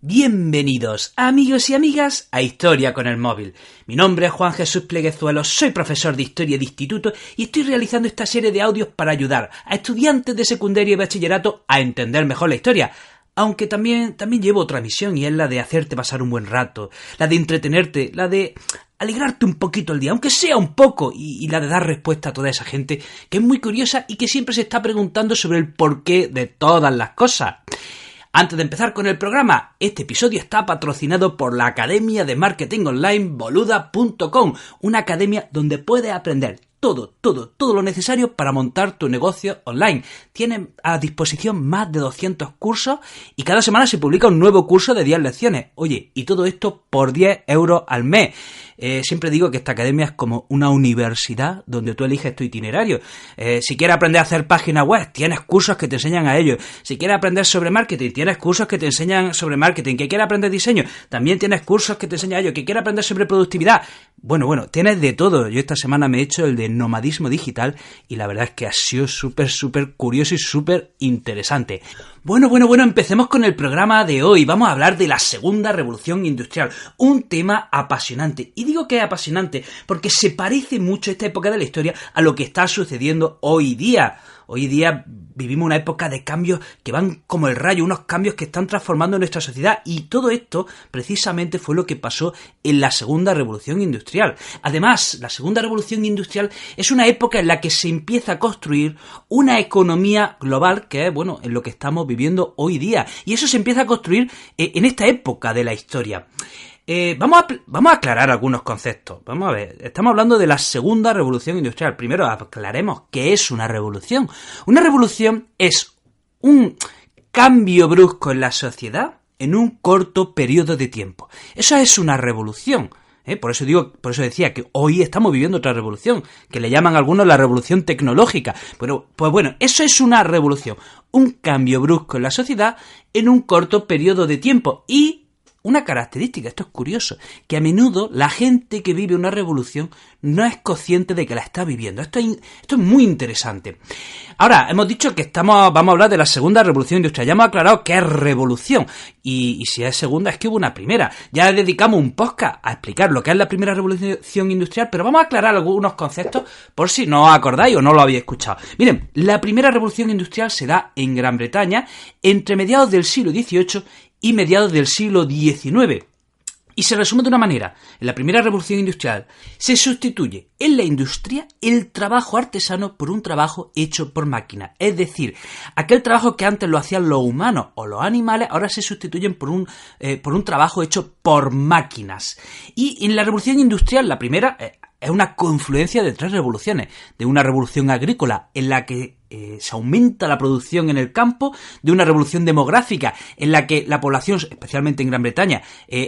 Bienvenidos, amigos y amigas, a Historia con el Móvil. Mi nombre es Juan Jesús Pleguezuelo, soy profesor de Historia de Instituto y estoy realizando esta serie de audios para ayudar a estudiantes de secundaria y bachillerato a entender mejor la historia. Aunque también llevo otra misión y es la de hacerte pasar un buen rato, la de entretenerte, la de alegrarte un poquito el día, aunque sea un poco, y la de dar respuesta a toda esa gente que es muy curiosa y que siempre se está preguntando sobre el porqué de todas las cosas. Antes de empezar con el programa, este episodio está patrocinado por la Academia de Marketing Online Boluda.com, una academia donde puedes aprender todo lo necesario para montar tu negocio online. Tienen a disposición más de 200 cursos y cada semana se publica un nuevo curso de 10 lecciones. Oye, y todo esto por 10 euros al mes. Siempre digo que esta academia es como una universidad donde tú eliges tu itinerario. Si quieres aprender a hacer páginas web, tienes cursos que te enseñan a ello. Si quieres aprender sobre marketing, tienes cursos que te enseñan sobre marketing. Que quieres aprender diseño, también tienes cursos que te enseñan a ello. Que quieres aprender sobre productividad, bueno, tienes de todo. Yo esta semana me he hecho el de nomadismo digital y la verdad es que ha sido súper curioso y súper interesante. Bueno, empecemos con el programa de hoy. Vamos a hablar de la segunda revolución industrial, un tema apasionante. Y digo que es apasionante porque se parece mucho esta época de la historia a lo que está sucediendo hoy día. Hoy día vivimos una época de cambios que van como el rayo, unos cambios que están transformando nuestra sociedad, y todo esto precisamente fue lo que pasó en la segunda revolución industrial. Además, la segunda revolución industrial es una época en la que se empieza a construir una economía global que es, en lo que estamos viviendo hoy día, y eso se empieza a construir en esta época de la historia. Vamos a aclarar algunos conceptos. Vamos a ver, estamos hablando de la segunda revolución industrial. Primero aclaremos qué es una revolución. Una revolución es un cambio brusco en la sociedad en un corto periodo de tiempo. Eso es una revolución. Por eso decía que hoy estamos viviendo otra revolución, que le llaman algunos la revolución tecnológica. Pero, eso es una revolución. Un cambio brusco en la sociedad en un corto periodo de tiempo. Y una característica, esto es curioso, que a menudo la gente que vive una revolución no es consciente de que la está viviendo. Esto es muy interesante. Ahora, hemos dicho que vamos a hablar de la segunda revolución industrial. Ya hemos aclarado que es revolución. Y si es segunda, es que hubo una primera. Ya dedicamos un podcast a explicar lo que es la primera revolución industrial, pero vamos a aclarar algunos conceptos por si no os acordáis o no lo habéis escuchado. Miren, la primera revolución industrial se da en Gran Bretaña entre mediados del siglo XVIII y mediados del siglo XIX. Y se resume de una manera. En la primera revolución industrial se sustituye en la industria el trabajo artesano por un trabajo hecho por máquina. Es decir, aquel trabajo que antes lo hacían los humanos o los animales, ahora se sustituyen por un trabajo hecho por máquinas. Y en la revolución industrial, la primera, es una confluencia de tres revoluciones. De una revolución agrícola en la que se aumenta la producción en el campo, de una revolución demográfica en la que la población, especialmente en Gran Bretaña,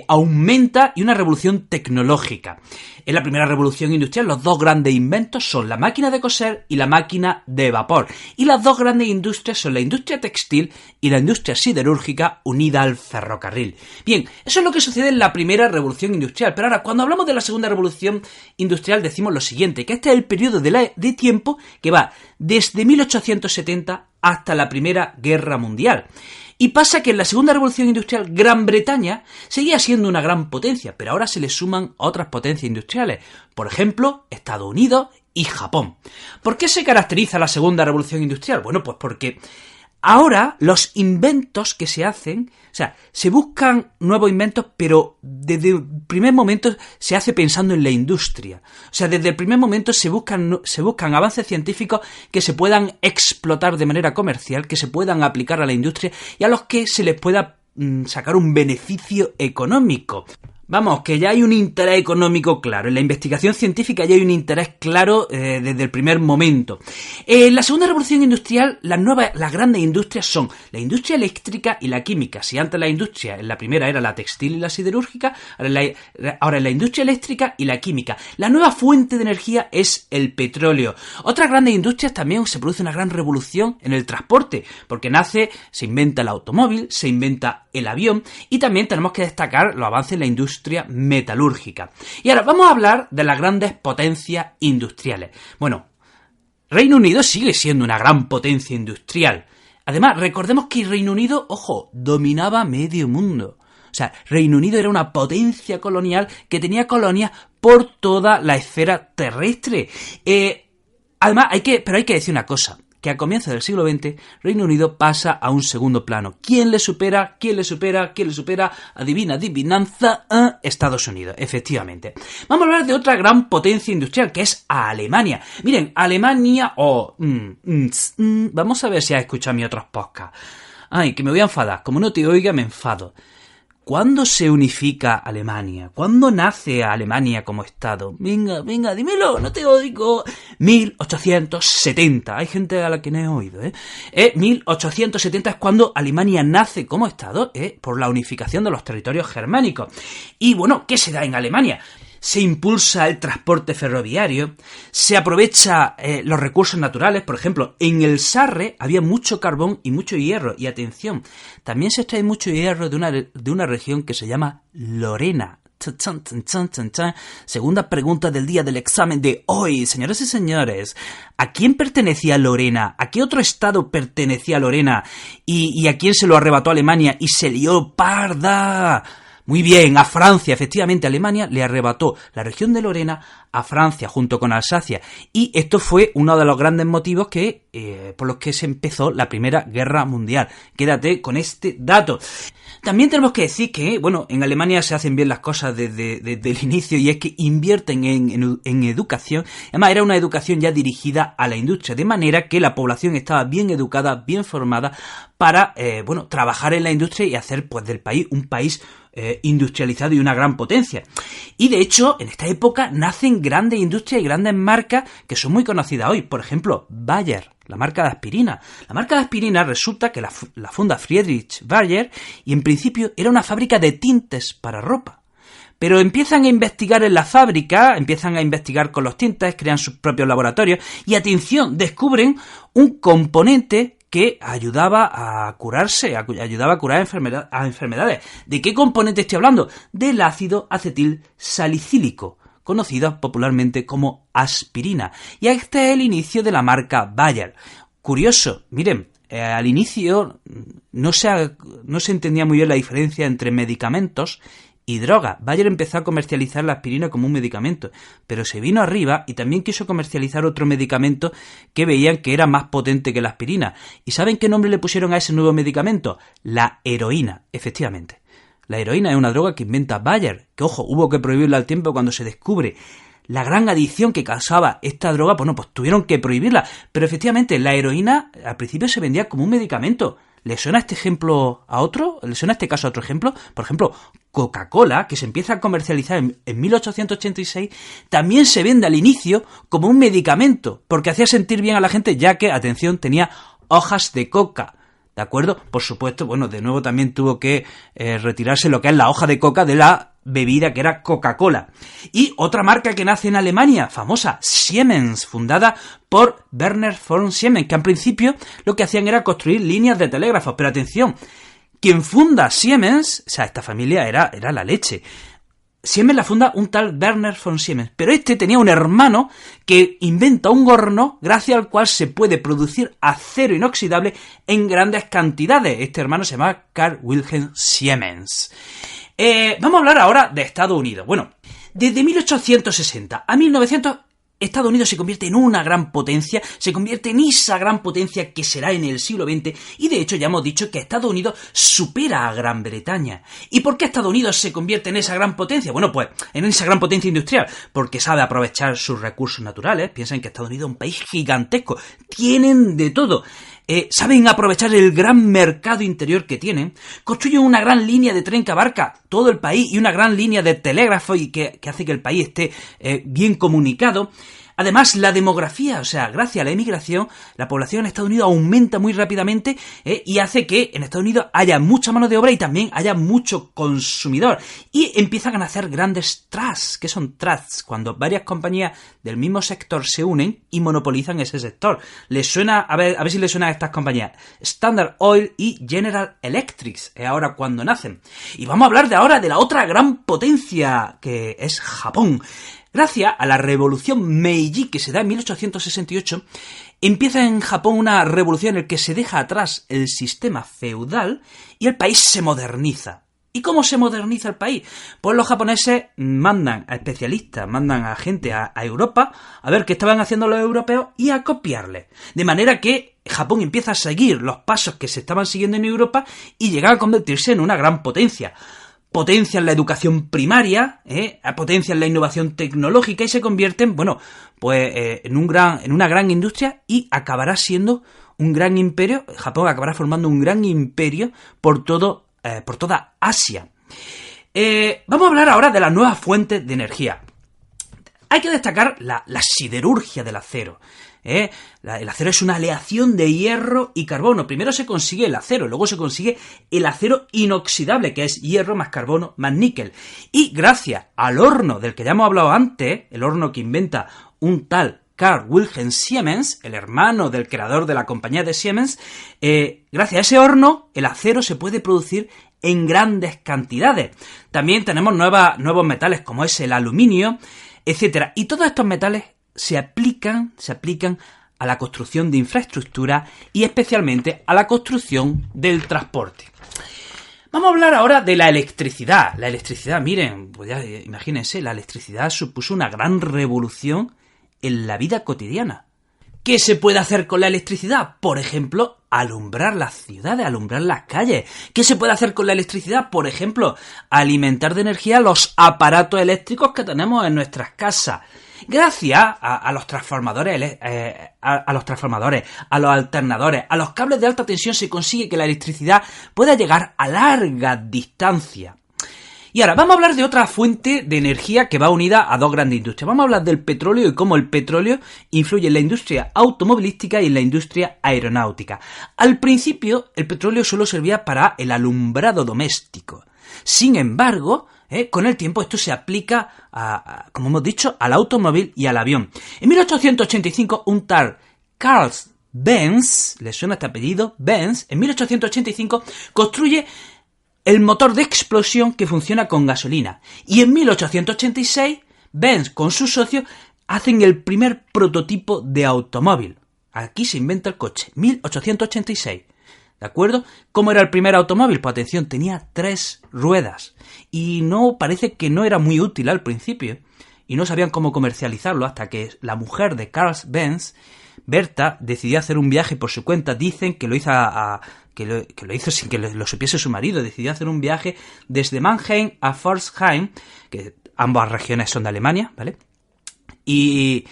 aumenta, y una revolución tecnológica. En la primera revolución industrial los dos grandes inventos son la máquina de coser y la máquina de vapor. Y las dos grandes industrias son la industria textil y la industria siderúrgica unida al ferrocarril. Bien, eso es lo que sucede en la primera revolución industrial. Pero ahora, cuando hablamos de la segunda revolución industrial, decimos lo siguiente, que este es el periodo de tiempo que va desde 1870 hasta la Primera Guerra Mundial. Y pasa que en la segunda revolución industrial Gran Bretaña seguía siendo una gran potencia, pero ahora se le suman otras potencias industriales, por ejemplo, Estados Unidos y Japón. ¿Por qué se caracteriza la segunda revolución industrial? Bueno, pues porque ahora los inventos que se hacen, se buscan nuevos inventos, pero desde el primer momento se hace pensando en la industria. Desde el primer momento se buscan avances científicos que se puedan explotar de manera comercial, que se puedan aplicar a la industria y a los que se les pueda sacar un beneficio económico. Vamos, que ya hay un interés económico claro. En la investigación científica ya hay un interés claro desde el primer momento. En la segunda revolución industrial, las grandes industrias son la industria eléctrica y la química. Si antes la industria, en la primera era la textil y la siderúrgica, ahora es la industria eléctrica y la química. La nueva fuente de energía es el petróleo. Otras grandes industrias también se produce una gran revolución en el transporte, porque se inventa el automóvil, se inventa el avión, y también tenemos que destacar los avances en la industria metalúrgica. Y ahora vamos a hablar de las grandes potencias industriales. Bueno, Reino Unido sigue siendo una gran potencia industrial. Además, recordemos que Reino Unido, dominaba medio mundo. sea, Reino Unido era una potencia colonial que tenía colonias por toda la esfera terrestre. Además, hay que decir una cosa, que a comienzos del siglo XX, Reino Unido pasa a un segundo plano. ¿Quién le supera? ¿Quién le supera? ¿Quién le supera? Adivina, adivinanza, Estados Unidos, efectivamente. Vamos a hablar de otra gran potencia industrial, que es Alemania. Miren, Alemania, vamos a ver si has escuchado mis otros podcasts. Ay, que me voy a enfadar. Como no te oiga, me enfado. ¿Cuándo se unifica Alemania? ¿Cuándo nace Alemania como Estado? Venga, dímelo, no te oigo. 1870. Hay gente a la que no he oído, 1870 es cuando Alemania nace como Estado, por la unificación de los territorios germánicos. Y bueno, ¿qué se da en Alemania? Se impulsa el transporte ferroviario, se aprovecha los recursos naturales. Por ejemplo, en el Sarre había mucho carbón y mucho hierro. Y atención, también se extrae mucho hierro de una región que se llama Lorena. Segunda pregunta del día del examen de hoy, señoras y señores. ¿A quién pertenecía Lorena? ¿A qué otro estado pertenecía Lorena? ¿Y a quién se lo arrebató Alemania y se lió parda? Muy bien, a Francia. Efectivamente, Alemania le arrebató la región de Lorena a Francia junto con Alsacia. Y esto fue uno de los grandes motivos por los que se empezó la Primera Guerra Mundial. Quédate con este dato. También tenemos que decir que, en Alemania se hacen bien las cosas desde el inicio, y es que invierten en educación. Además, era una educación ya dirigida a la industria, de manera que la población estaba bien educada, bien formada para, trabajar en la industria y hacer del país un país industrializado y una gran potencia. Y de hecho, en esta época nacen grandes industrias y grandes marcas que son muy conocidas hoy. Por ejemplo, Bayer, la marca de aspirina. La marca de aspirina resulta que la funda Friedrich Bayer, y en principio era una fábrica de tintes para ropa. Pero empiezan a investigar en la fábrica, empiezan a investigar con los tintes, crean sus propios laboratorios y, atención, descubren un componente que ayudaba a curarse, ayudaba a curar enfermedades. ¿De qué componente estoy hablando? Del ácido acetil salicílico, conocida popularmente como aspirina. Y este es el inicio de la marca Bayer. Curioso, miren, al inicio no se entendía muy bien la diferencia entre medicamentos y droga. Bayer empezó a comercializar la aspirina como un medicamento, pero se vino arriba y también quiso comercializar otro medicamento que veían que era más potente que la aspirina. ¿Y saben qué nombre le pusieron a ese nuevo medicamento? La heroína, efectivamente. La heroína es una droga que inventa Bayer, que, ojo, hubo que prohibirla al tiempo cuando se descubre la gran adicción que causaba esta droga. Pues tuvieron que prohibirla. Pero efectivamente, la heroína al principio se vendía como un medicamento. ¿Le suena este ejemplo a otro? ¿Le suena este caso a otro ejemplo? Por ejemplo, Coca-Cola, que se empieza a comercializar en 1886, también se vende al inicio como un medicamento, porque hacía sentir bien a la gente, ya que, atención, tenía hojas de coca. ¿De acuerdo? Por supuesto, de nuevo también tuvo que retirarse lo que es la hoja de coca de la bebida que era Coca-Cola. Y otra marca que nace en Alemania, famosa, Siemens, fundada por Werner von Siemens, que al principio lo que hacían era construir líneas de telégrafos. Pero atención, quien funda Siemens, esta familia era la leche. Siemens la funda un tal Werner von Siemens, pero este tenía un hermano que inventa un horno gracias al cual se puede producir acero inoxidable en grandes cantidades. Este hermano se llama Carl Wilhelm Siemens. Vamos a hablar ahora de Estados Unidos. Desde 1860 a 1900, Estados Unidos se convierte en una gran potencia, se convierte en esa gran potencia que será en el siglo XX, y de hecho ya hemos dicho que Estados Unidos supera a Gran Bretaña. ¿Y por qué Estados Unidos se convierte en esa gran potencia? En esa gran potencia industrial, porque sabe aprovechar sus recursos naturales. Piensen que Estados Unidos es un país gigantesco, tienen de todo. Saben aprovechar el gran mercado interior que tienen, construyen una gran línea de tren que abarca todo el país y una gran línea de telégrafo y que hace que el país esté bien comunicado. Además, la demografía, gracias a la emigración, la población en Estados Unidos aumenta muy rápidamente y hace que en Estados Unidos haya mucha mano de obra y también haya mucho consumidor. Y empiezan a nacer grandes trusts. ¿Qué son trusts? Cuando varias compañías del mismo sector se unen y monopolizan ese sector. ¿Les suena? A ver si les suena a estas compañías. Standard Oil y General Electric, es ahora cuando nacen. Y vamos a hablar ahora de la otra gran potencia, que es Japón. Gracias a la revolución Meiji, que se da en 1868, empieza en Japón una revolución en la que se deja atrás el sistema feudal y el país se moderniza. ¿Y cómo se moderniza el país? Pues los japoneses mandan a especialistas, mandan a gente a Europa a ver qué estaban haciendo los europeos y a copiarles. De manera que Japón empieza a seguir los pasos que se estaban siguiendo en Europa y llega a convertirse en una gran potencia. Potencia en la educación primaria, potencia en la innovación tecnológica y se convierten, en una gran industria y acabará siendo un gran imperio. Japón acabará formando un gran imperio por toda Asia. Vamos a hablar ahora de las nuevas fuentes de energía. Hay que destacar la siderurgia del acero. El acero es una aleación de hierro y carbono. Primero se consigue el acero, luego se consigue el acero inoxidable, que es hierro más carbono más níquel. Y gracias al horno del que ya hemos hablado antes, el horno que inventa un tal Carl Wilhelm Siemens, el hermano del creador de la compañía de Siemens, gracias a ese horno el acero se puede producir en grandes cantidades. También tenemos nuevos metales como es el aluminio, etcétera. Y todos estos metales se aplican a la construcción de infraestructura y especialmente a la construcción del transporte. Vamos a hablar ahora de la electricidad. La electricidad, miren, pues ya imagínense, la electricidad supuso una gran revolución en la vida cotidiana. ¿Qué se puede hacer con la electricidad? Por ejemplo, alumbrar las ciudades, alumbrar las calles. ¿Qué se puede hacer con la electricidad? Por ejemplo, alimentar de energía los aparatos eléctricos que tenemos en nuestras casas. Gracias a los transformadores, a los alternadores, a los cables de alta tensión se consigue que la electricidad pueda llegar a largas distancias. Y ahora vamos a hablar de otra fuente de energía que va unida a dos grandes industrias. Vamos a hablar del petróleo y cómo el petróleo influye en la industria automovilística y en la industria aeronáutica. Al principio, el petróleo solo servía para el alumbrado doméstico. Sin embargo, con el tiempo esto se aplica, como hemos dicho, al automóvil y al avión. En 1885, un tal Carl Benz, ¿le suena este apellido? Benz, en 1885 construye el motor de explosión que funciona con gasolina. Y en 1886, Benz con sus socios hacen el primer prototipo de automóvil. Aquí se inventa el coche, 1886. ¿De acuerdo? ¿Cómo era el primer automóvil? Pues atención, tenía 3 ruedas. Y parece que no era muy útil al principio. Y no sabían cómo comercializarlo hasta que la mujer de Carl Benz, Berta, decidió hacer un viaje por su cuenta. Dicen que lo hizo que lo hizo sin que lo supiese su marido. Decidió hacer un viaje desde Mannheim a Pforzheim, que ambas regiones son de Alemania, ¿vale? Y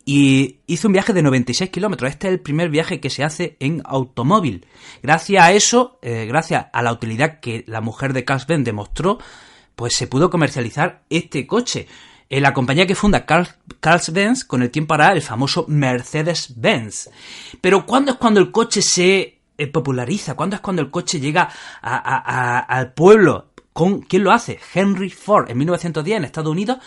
hizo un viaje de 96 kilómetros. Este es el primer viaje que se hace en automóvil. Gracias a eso, gracias a la utilidad que la mujer de Carl Benz demostró, pues se pudo comercializar este coche. La compañía que funda Carl Benz con el tiempo hará el famoso Mercedes-Benz. Pero ¿cuándo es cuando el coche se populariza? ¿Cuándo es cuando el coche llega al pueblo? ¿Quién lo hace? Henry Ford. En 1910 en Estados Unidos,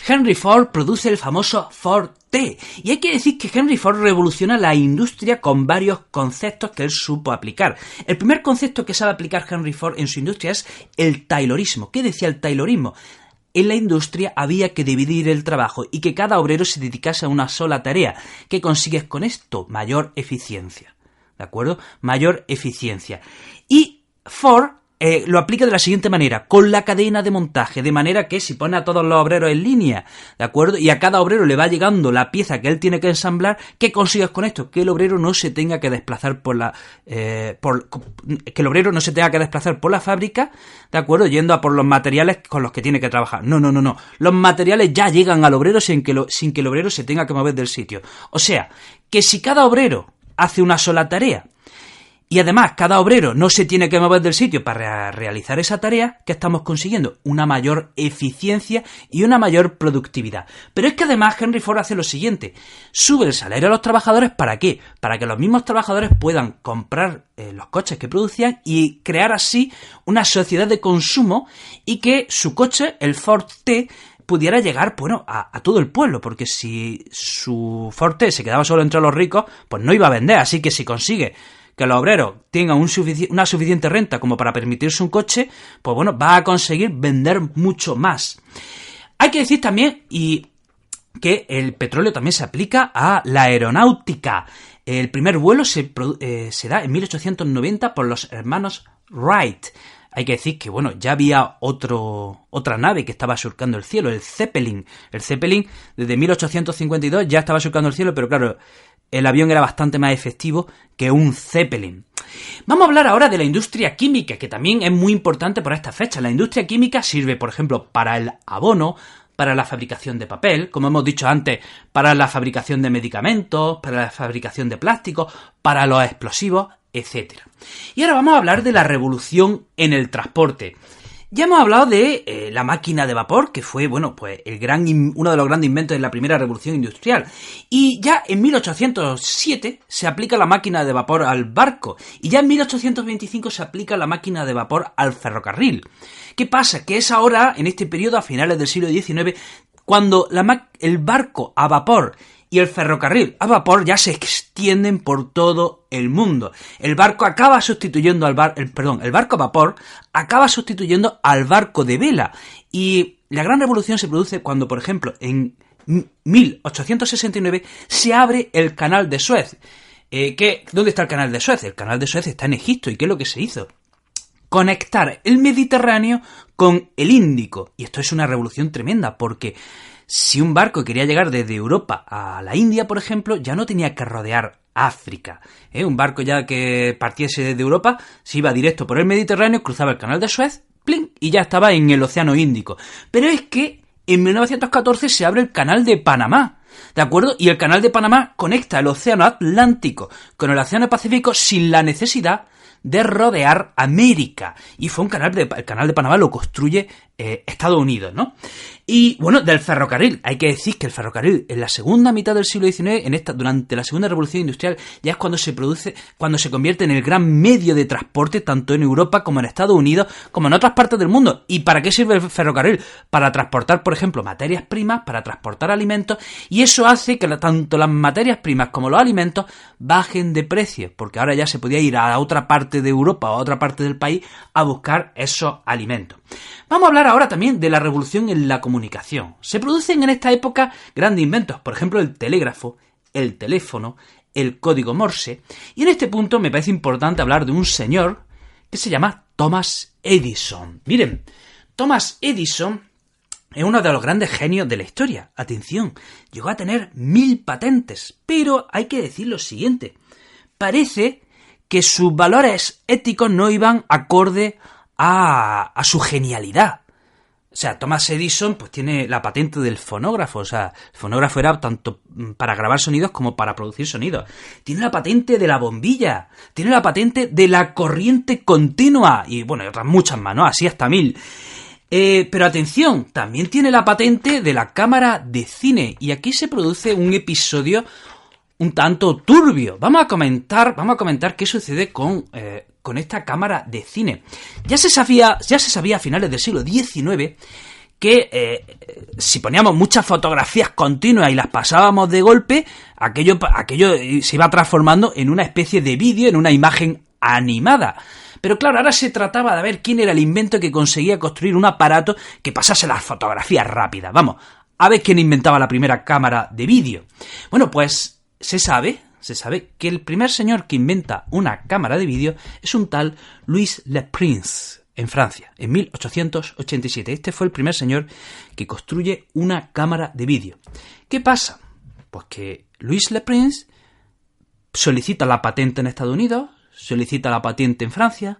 Henry Ford produce el famoso Ford T. Y hay que decir que Henry Ford revoluciona la industria con varios conceptos que él supo aplicar. El primer concepto que sabe aplicar Henry Ford en su industria es el taylorismo. ¿Qué decía el taylorismo? En la industria había que dividir el trabajo y que cada obrero se dedicase a una sola tarea. ¿Qué consigues con esto? Mayor eficiencia. ¿De acuerdo? Mayor eficiencia. Y Ford lo aplica de la siguiente manera, con la cadena de montaje, de manera que si pone a todos los obreros en línea, ¿de acuerdo? Y a cada obrero le va llegando la pieza que él tiene que ensamblar, ¿qué consigues con esto? Que el obrero no se tenga que desplazar por la fábrica, ¿de acuerdo? Yendo a por los materiales con los que tiene que trabajar. No. Los materiales ya llegan al obrero sin que el obrero se tenga que mover del sitio. O sea, que si cada obrero hace una sola tarea, y además cada obrero no se tiene que mover del sitio para realizar esa tarea, ¿qué estamos consiguiendo? Una mayor eficiencia y una mayor productividad. Pero es que además Henry Ford hace lo siguiente, sube el salario a los trabajadores, ¿para qué? Para que los mismos trabajadores puedan comprar los coches que producían y crear así una sociedad de consumo y que su coche, el Ford T, pudiera llegar, a todo el pueblo, porque si su Ford T se quedaba solo entre los ricos, pues no iba a vender, así que si consigue que los obreros tengan una suficiente renta como para permitirse un coche, pues va a conseguir vender mucho más. Hay que decir también que el petróleo también se aplica a la aeronáutica. El primer vuelo se da en 1890 por los hermanos Wright. hay que decir que, bueno, ya había otra nave que estaba surcando el cielo, el Zeppelin. El Zeppelin, desde 1852 ya estaba surcando el cielo, pero claro, el avión era bastante más efectivo que un Zeppelin. Vamos a hablar ahora de la industria química, que también es muy importante por esta fecha. La industria química sirve, por ejemplo, para el abono, para la fabricación de papel, como hemos dicho antes, para la fabricación de medicamentos, para la fabricación de plásticos, para los explosivos, etc. Y ahora vamos a hablar de la revolución en el transporte. Ya hemos hablado de la máquina de vapor, que fue, bueno, pues uno de los grandes inventos de la primera revolución industrial. Y ya en 1807 se aplica la máquina de vapor al barco. Y ya en 1825 se aplica la máquina de vapor al ferrocarril. ¿Qué pasa? Que es ahora, en este periodo, a finales del siglo XIX, cuando el barco a vapor y el ferrocarril a vapor ya se extienden por todo el mundo. El barco acaba sustituyendo el barco a vapor acaba sustituyendo al barco de vela. Y la gran revolución se produce cuando, por ejemplo, en 1869 se abre el canal de Suez. ¿Dónde está el canal de Suez? El canal de Suez está en Egipto. ¿Y qué es lo que se hizo? Conectar el Mediterráneo con el Índico. Y esto es una revolución tremenda, porque si un barco quería llegar desde Europa a la India, por ejemplo, ya no tenía que rodear África. Un barco ya que partiese desde Europa se iba directo por el Mediterráneo, cruzaba el canal de Suez, ¡plin!, y ya estaba en el Océano Índico. Pero es que en 1914 se abre el canal de Panamá, ¿de acuerdo? Y el canal de Panamá conecta el Océano Atlántico con el Océano Pacífico sin la necesidad de rodear América. Y fue el canal de Panamá lo construye Estados Unidos, ¿no? Y bueno, del ferrocarril, hay que decir que el ferrocarril en la segunda mitad del siglo XIX, durante la segunda revolución industrial, ya es cuando se convierte en el gran medio de transporte tanto en Europa como en Estados Unidos, como en otras partes del mundo. ¿Y para qué sirve el ferrocarril? Para transportar, por ejemplo, materias primas, para transportar alimentos, y eso hace que tanto las materias primas como los alimentos bajen de precio, porque ahora ya se podía ir a otra parte de Europa o a otra parte del país a buscar esos alimentos. Vamos a hablar ahora también de la revolución en la comunicación. Se producen en esta época grandes inventos, por ejemplo el telégrafo, el teléfono, el código Morse, y en este punto me parece importante hablar de un señor que se llama Thomas Edison. Miren, Thomas Edison es uno de los grandes genios de la historia. Atención, llegó a tener 1000 patentes, pero hay que decir lo siguiente: parece que sus valores éticos no iban acorde a su genialidad. O sea, Thomas Edison pues tiene la patente del fonógrafo. O sea, el fonógrafo era tanto para grabar sonidos como para producir sonidos. Tiene la patente de la bombilla. Tiene la patente de la corriente continua. Y bueno, y otras muchas más, ¿no? Así hasta 1000. Pero atención, también tiene la patente de la cámara de cine. Y aquí se produce un episodio un tanto turbio. Vamos a comentar qué sucede con esta cámara de cine. Ya se sabía a finales del siglo XIX que si poníamos muchas fotografías continuas y las pasábamos de golpe, aquello se iba transformando en una especie de vídeo, en una imagen animada. Pero claro, ahora se trataba de ver quién era el invento que conseguía construir un aparato que pasase las fotografías rápidas. Vamos, a ver quién inventaba la primera cámara de vídeo. Bueno, pues se sabe que el primer señor que inventa una cámara de vídeo es un tal Louis Le Prince, en Francia, en 1887. Este fue el primer señor que construye una cámara de vídeo. ¿Qué pasa? Pues que Louis Le Prince solicita la patente en Estados Unidos, solicita la patente en Francia,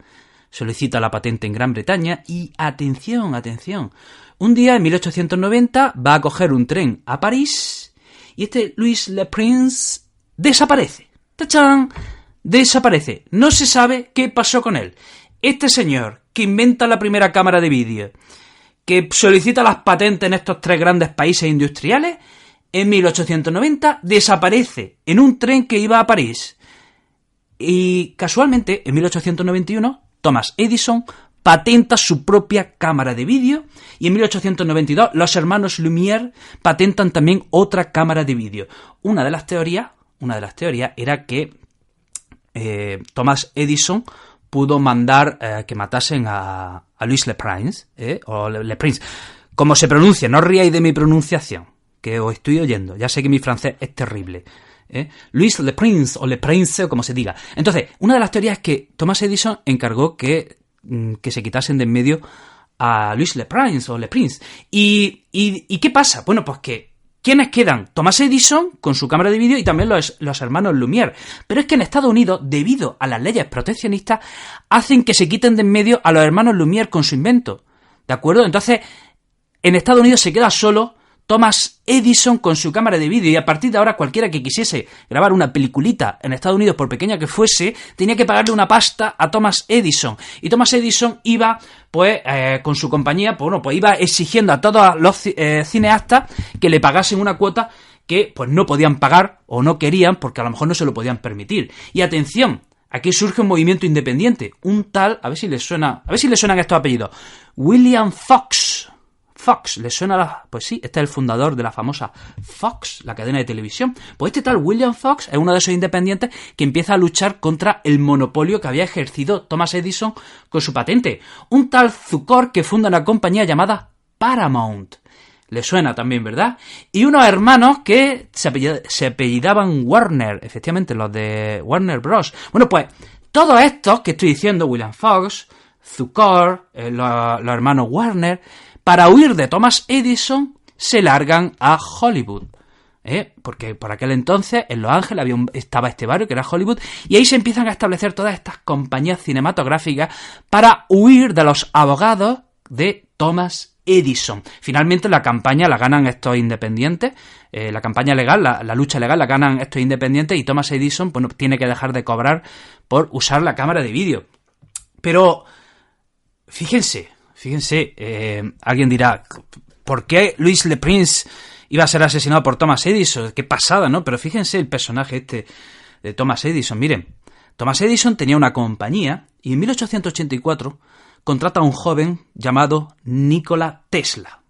solicita la patente en Gran Bretaña y atención, un día en 1890 va a coger un tren a París y este Louis Le Prince desaparece. ¡Tachán! Desaparece. No se sabe qué pasó con él. Este señor que inventa la primera cámara de vídeo, que solicita las patentes en estos 3 grandes países industriales, en 1890 desaparece en un tren que iba a París. Y casualmente, en 1891, Thomas Edison patenta su propia cámara de vídeo y en 1892 los hermanos Lumière patentan también otra cámara de vídeo. Una de las teorías era que Thomas Edison pudo mandar que matasen a Louis Le Prince, o Le Prince, como se pronuncia, no os ríais de mi pronunciación, que os estoy oyendo, ya sé que mi francés es terrible. Louis Le Prince o Le Prince o como se diga. Entonces, una de las teorías es que Thomas Edison encargó que que se quitasen de en medio a Louis Le Prince o Le Prince. ¿Y qué pasa? Bueno, pues que ¿quiénes quedan? Thomas Edison con su cámara de vídeo y también los hermanos Lumière. Pero es que en Estados Unidos, debido a las leyes proteccionistas, hacen que se quiten de en medio a los hermanos Lumière con su invento. ¿De acuerdo? Entonces, en Estados Unidos se queda solo Thomas Edison con su cámara de vídeo, y a partir de ahora cualquiera que quisiese grabar una peliculita en Estados Unidos, por pequeña que fuese, tenía que pagarle una pasta a Thomas Edison. Y Thomas Edison iba, pues, con su compañía, pues iba exigiendo a todos los cineastas que le pagasen una cuota que, pues, no podían pagar o no querían porque a lo mejor no se lo podían permitir. Y atención, aquí surge un movimiento independiente, un tal, a ver si les suenan estos apellidos, William Fox. Fox, ¿le suena? Pues sí, este es el fundador de la famosa Fox, la cadena de televisión. Pues este tal William Fox es uno de esos independientes que empieza a luchar contra el monopolio que había ejercido Thomas Edison con su patente. Un tal Zukor que funda una compañía llamada Paramount. Le suena también, ¿verdad? Y unos hermanos que se apellidaban Warner, efectivamente, los de Warner Bros. Bueno, pues todos estos que estoy diciendo, William Fox, Zukor, los hermanos Warner, para huir de Thomas Edison, se largan a Hollywood. Porque por aquel entonces, en Los Ángeles, estaba este barrio que era Hollywood, y ahí se empiezan a establecer todas estas compañías cinematográficas para huir de los abogados de Thomas Edison. Finalmente la campaña la ganan estos independientes, la campaña legal, la lucha legal la ganan estos independientes, y Thomas Edison, bueno, tiene que dejar de cobrar por usar la cámara de vídeo. Pero fíjense, alguien dirá, ¿por qué Louis Le Prince iba a ser asesinado por Thomas Edison? Qué pasada, ¿no? Pero fíjense el personaje este de Thomas Edison. Miren, Thomas Edison tenía una compañía y en 1884 contrata a un joven llamado Nikola Tesla.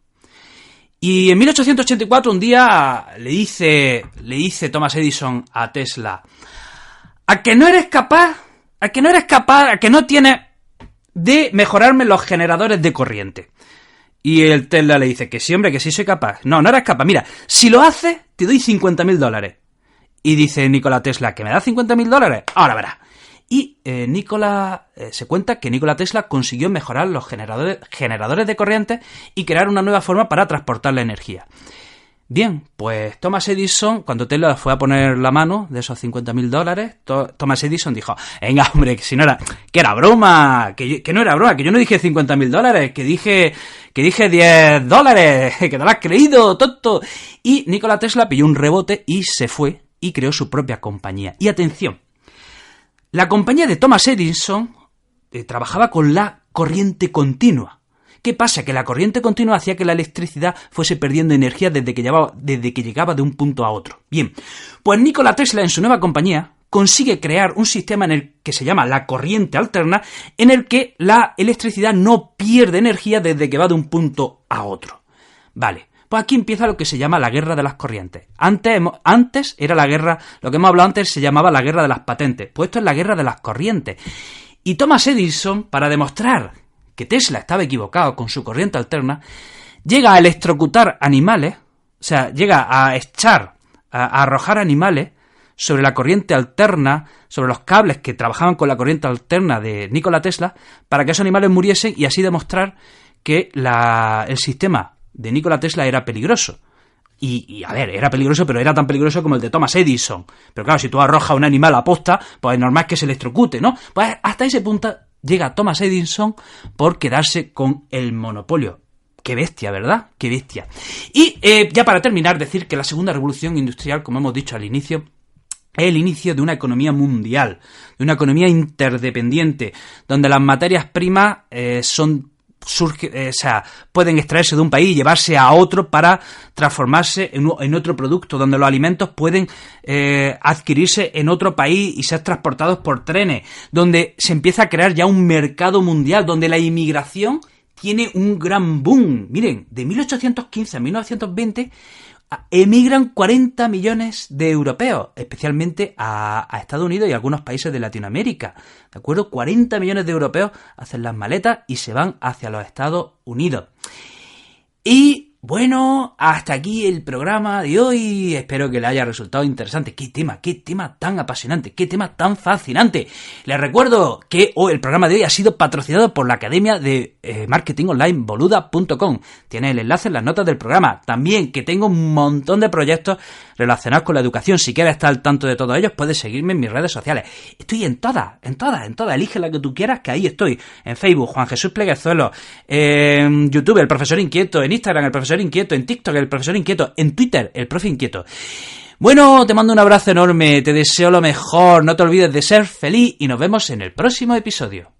Y en 1884 un día le dice Thomas Edison a Tesla, ¿a que no tienes de mejorarme los generadores de corriente? Y el Tesla le dice que sí, hombre, que sí soy capaz. No eres capaz. Mira, si lo haces, te doy $50,000. Y dice Nikola Tesla, ¿que me da $50,000? Ahora verás. Y se cuenta que Nikola Tesla consiguió mejorar los generadores de corriente y crear una nueva forma para transportar la energía. Bien, pues Thomas Edison, cuando Tesla fue a poner la mano de esos $50,000, Thomas Edison dijo, venga, hombre, que era broma, que no era broma, que yo no dije $50,000, que dije $10, que te lo has creído, tonto. Y Nikola Tesla pilló un rebote y se fue y creó su propia compañía. Y atención, la compañía de Thomas Edison trabajaba con la corriente continua. ¿Qué pasa? Que la corriente continua hacía que la electricidad fuese perdiendo energía desde que llegaba de un punto a otro. Bien, pues Nikola Tesla en su nueva compañía consigue crear un sistema en el que se llama la corriente alterna, en el que la electricidad no pierde energía desde que va de un punto a otro. Vale, pues aquí empieza lo que se llama la guerra de las corrientes. Antes era la guerra, lo que hemos hablado antes se llamaba la guerra de las patentes, pues esto es la guerra de las corrientes. Y Thomas Edison, para demostrar que Tesla estaba equivocado con su corriente alterna, llega a electrocutar animales, o sea, llega a arrojar animales sobre la corriente alterna, sobre los cables que trabajaban con la corriente alterna de Nikola Tesla, para que esos animales muriesen y así demostrar que el sistema de Nikola Tesla era peligroso. Y a ver, era peligroso, pero era tan peligroso como el de Thomas Edison. Pero claro, si tú arrojas un animal a posta, pues es normal que se electrocute, ¿no? Pues hasta ese punto llega Thomas Edison por quedarse con el monopolio. Qué bestia, ¿verdad? Qué bestia. Y ya para terminar, decir que la segunda revolución industrial, como hemos dicho al inicio, es el inicio de una economía mundial, de una economía interdependiente, donde las materias primas pueden extraerse de un país y llevarse a otro para transformarse en otro producto, donde los alimentos pueden adquirirse en otro país y ser transportados por trenes, donde se empieza a crear ya un mercado mundial, donde la inmigración tiene un gran boom. Miren, de 1815 a 1920 emigran 40 millones de europeos, especialmente a Estados Unidos y a algunos países de Latinoamérica. ¿De acuerdo? 40 millones de europeos hacen las maletas y se van hacia los Estados Unidos. Y Bueno, hasta aquí el programa de hoy. Espero que le haya resultado interesante. Qué tema tan apasionante, qué tema tan fascinante. Les recuerdo que el programa de hoy ha sido patrocinado por la Academia de Marketing Online Boluda.com. Tiene el enlace en las notas del programa. También que tengo un montón de proyectos relacionados con la educación. Si quieres estar al tanto de todos ellos, puedes seguirme en mis redes sociales. Estoy en todas. Elige la que tú quieras, que ahí estoy. En Facebook, Juan Jesús Pleguezuelo. En YouTube, El Profesor Inquieto. En Instagram, El Profesor Inquieto. En TikTok, El Profesor Inquieto. En Twitter, El Profe Inquieto. Bueno, te mando un abrazo enorme. Te deseo lo mejor. No te olvides de ser feliz y nos vemos en el próximo episodio.